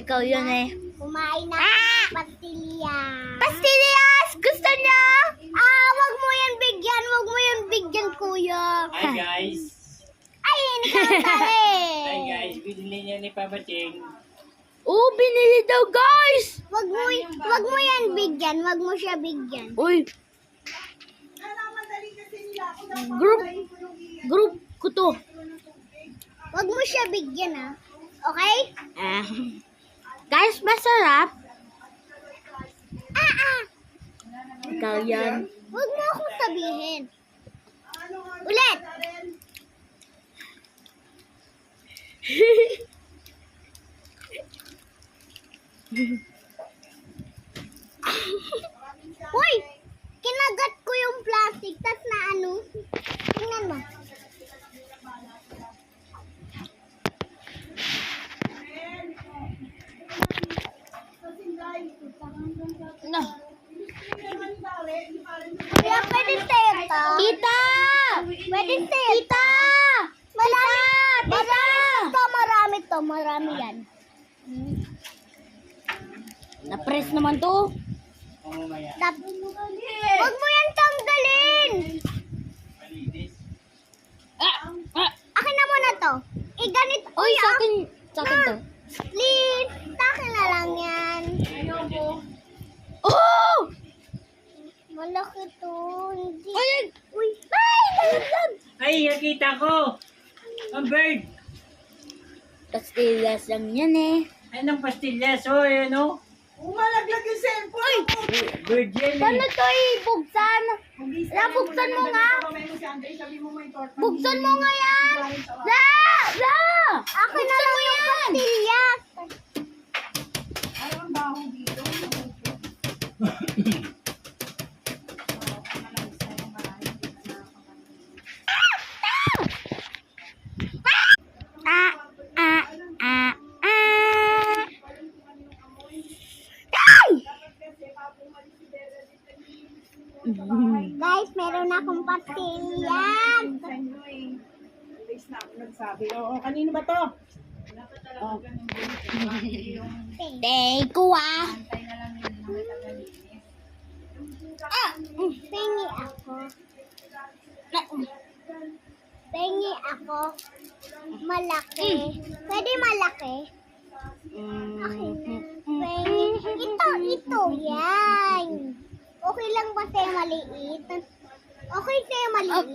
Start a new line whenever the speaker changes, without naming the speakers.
ikaw yun eh.
Kumain na pastillas.
Pastillas! Gusto niya?
Wag mo yan bigyan. Wag mo yan bigyan, kuya.
Hi guys!
Ay, hindi ka matali.
Hi guys! Binili niya ni Papa Cheng.
Oh, binili daw, guys!
Wag mo yan bigyan. Wag mo siya bigyan.
Uy! Group ko to.
Wag mo siya bigyan, ah. Okay?
Guys, masarap.
Ah.
Ikaw yan.
Wag mo akong sabihin. Ulit. Hoy! Kinagat ko yung plastic, tas na ano? Tingnan mo.
No.
Kuya, pwede teta?
Tita!
Pwede teta? Marami to, marami yan.
Na-press naman to.
Mamamaya.
Huwag mo yan tanggalin! Akin na muna to. Ganit.
Uy, sa akin to.
Please, sa akin na lang yan.
Oh!
Malaki to. Hindi.
Ay!
Uy, ay! Nalaglag!
Ay, nakita ko! Ang bird!
Pastillas lang yan eh.
Anong pastillas? Oh, yan oh.
Umalaglag yung cellphone.
Bird yan
Paano
eh.
to ibugsan? Buksan mo nga. Buksan mo nga yan! La! La!
Akin na lang yung pastillas.
Ang baho dito.
Ah! Ah! Ah! Ah!
Guys, meron akong pastillas.
Alis na ako nagsabi. Oo, kanino ba to? Oh.
Thank you ah!
Pengi ako. Pengi ako. Malaki. Pwede malaki? Okay. Pengi. Ito. Yan. Okay lang ba sa'yo maliit? Okay sa'yo maliit?